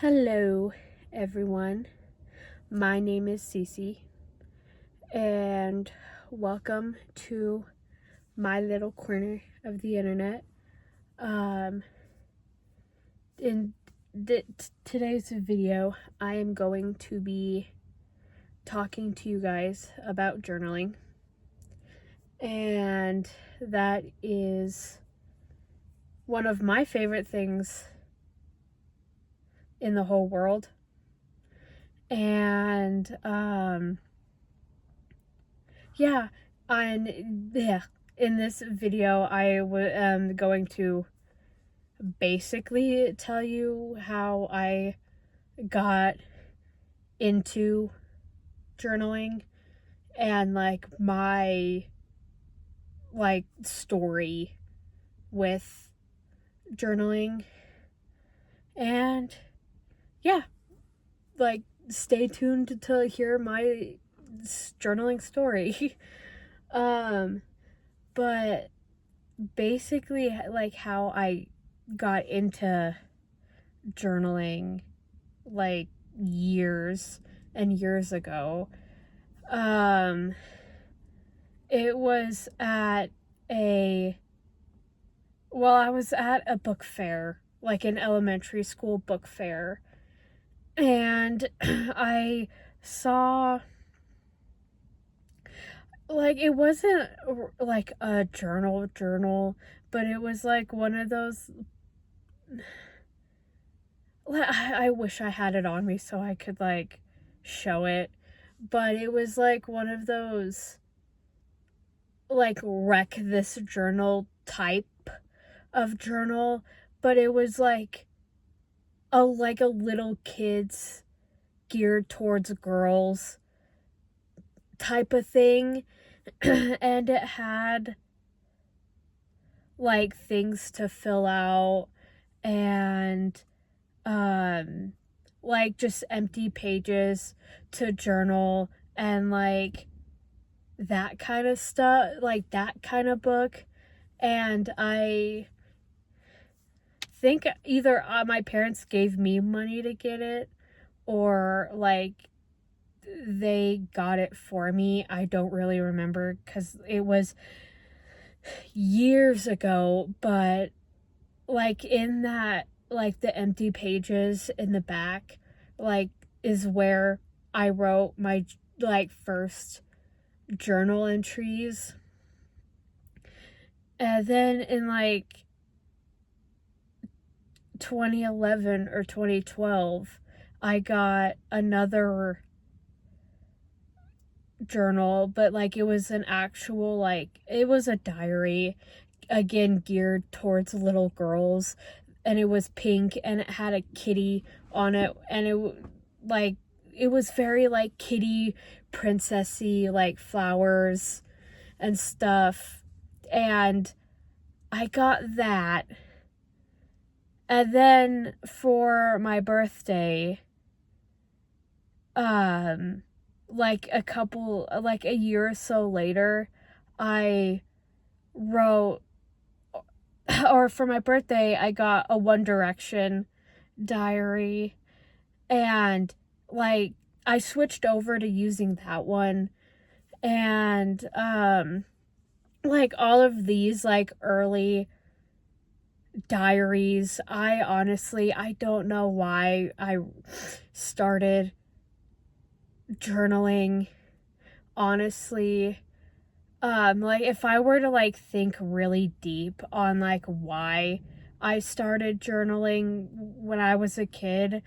Hello, everyone. My name is Cece, and welcome to my little corner of the internet. In today's video, I am going to be talking to you guys about journaling, and that is one of my favorite things in the whole world. And in this video I am going to basically tell you how I got into journaling and my story with journaling. And stay tuned to hear my journaling story. But basically, how I got into journaling years and years ago. It was I was at a book fair, an elementary school book fair, and I saw it wasn't a journal, but it was one of those. I wish I had it on me so I could show it, but it was one of those wreck this journal type of journal, but it was a little kids geared towards girls type of thing. And it had things to fill out and just empty pages to journal and that kind of stuff, that kind of book. And I think either my parents gave me money to get it, or they got it for me. I don't really remember because it was years ago, but in that, the empty pages in the back is where I wrote my first journal entries. And then in 2011 or 2012, I got another journal, but it was an actual it was a diary, again geared towards little girls, and it was pink and it had a kitty on it, and it was very kitty princessy, flowers and stuff. And I got that. And then for my birthday, a year or so later, I wrote, or for my birthday, I got a One Direction diary, and I switched over to using that one. And all of these early diaries, I don't know why I started journaling, honestly. If I were to think really deep on why I started journaling when I was a kid,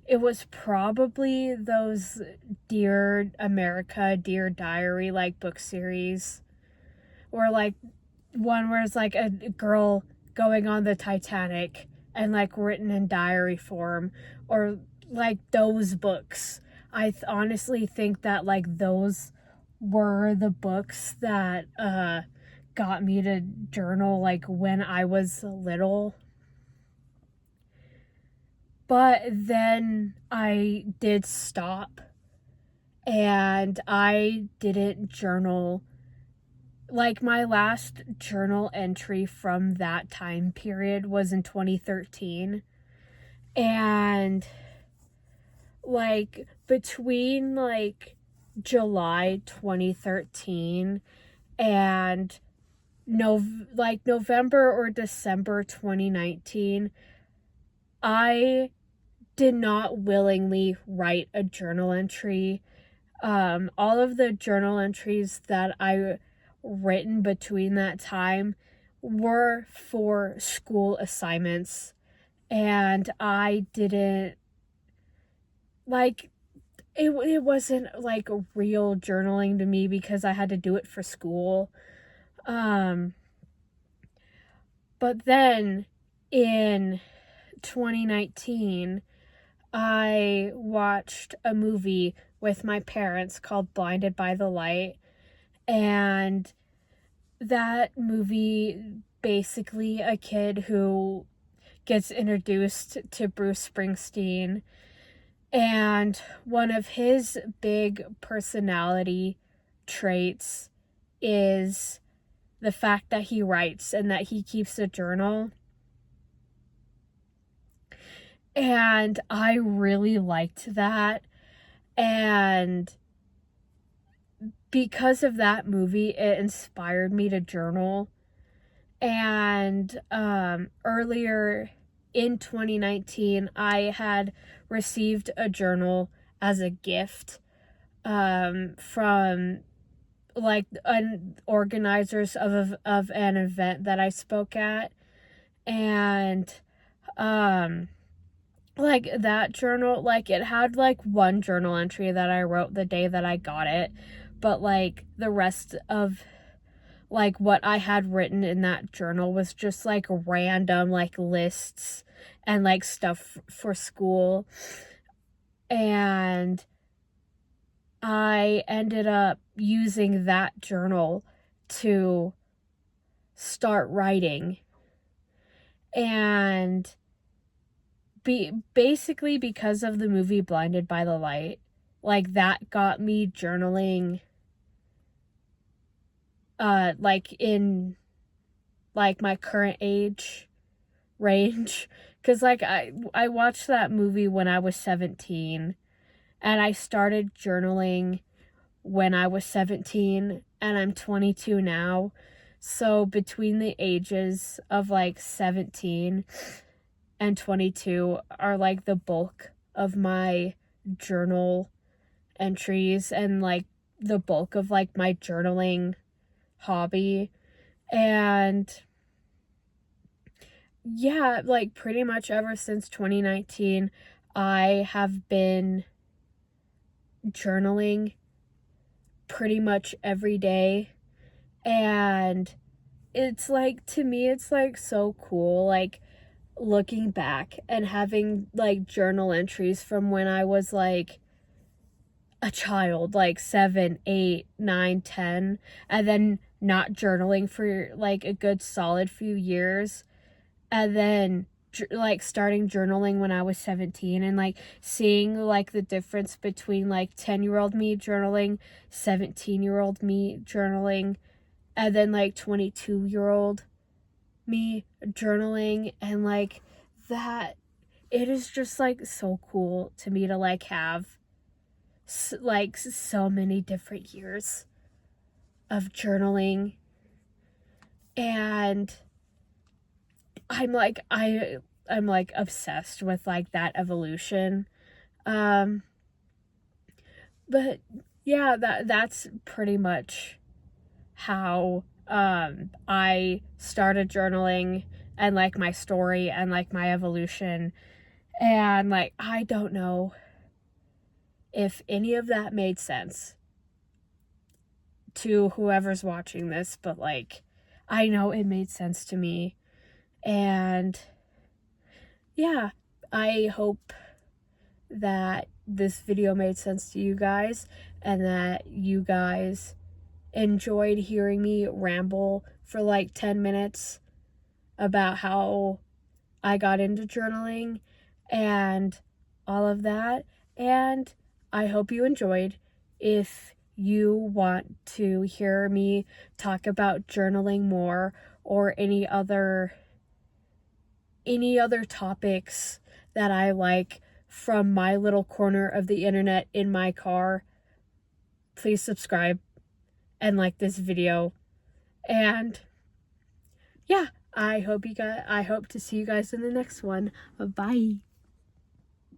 it was probably those Dear America, Dear Diary book series, or one where it's a girl going on the Titanic and written in diary form, or those books. I honestly think that those were the books that got me to journal when I was little. But then I did stop, and I didn't journal. My last journal entry from that time period was in 2013. And like between like July 2013 and November or December 2019, I did not willingly write a journal entry. All of the journal entries that I written between that time were for school assignments, and I didn't like it wasn't like real journaling to me because I had to do it for school. Um, but then in 2019, I watched a movie with my parents called Blinded by the Light, and that movie, basically a kid who gets introduced to Bruce Springsteen, and one of his big personality traits is the fact that he writes and that he keeps a journal. And I really liked that. And because of that movie, it inspired me to journal. And earlier in 2019, I had received a journal as a gift from like organizers of an event that I spoke at. And like that journal, like it had like one journal entry that I wrote the day that I got it, but like the rest of like what I had written in that journal was just like random like lists and like stuff for school. And I ended up using that journal to start writing. And basically because of the movie Blinded by the Light, like that got me journaling like in like my current age range, because like I watched that movie when I was 17, and I started journaling when I was 17, and I'm 22 now. So between the ages of like 17 and 22 are like the bulk of my journal entries and like the bulk of like my journaling hobby. And yeah, like pretty much ever since 2019, I have been journaling pretty much every day. And it's like, to me, it's like so cool, like looking back and having like journal entries from when I was like a child, like 7, 8, 9, 10, and then not journaling for like a good solid few years, and then like starting journaling when I was 17, and like seeing like the difference between like 10-year-old me journaling, 17-year-old me journaling, and then like 22-year-old me journaling. And like that, it is just like so cool to me to like have like so many different years of journaling. And I'm like I'm like obsessed with like that evolution. But yeah, that's pretty much how I started journaling, and like my story and like my evolution. And like I don't know if any of that made sense to whoever's watching this, but like I know it made sense to me. And yeah, I hope that this video made sense to you guys, and that you guys enjoyed hearing me ramble for like 10 minutes about how I got into journaling and all of that. And I hope you enjoyed. If you want to hear me talk about journaling more, or any other topics that I like from my little corner of the internet in my car, please subscribe and like this video. And yeah, I hope to see you guys in the next one. Bye.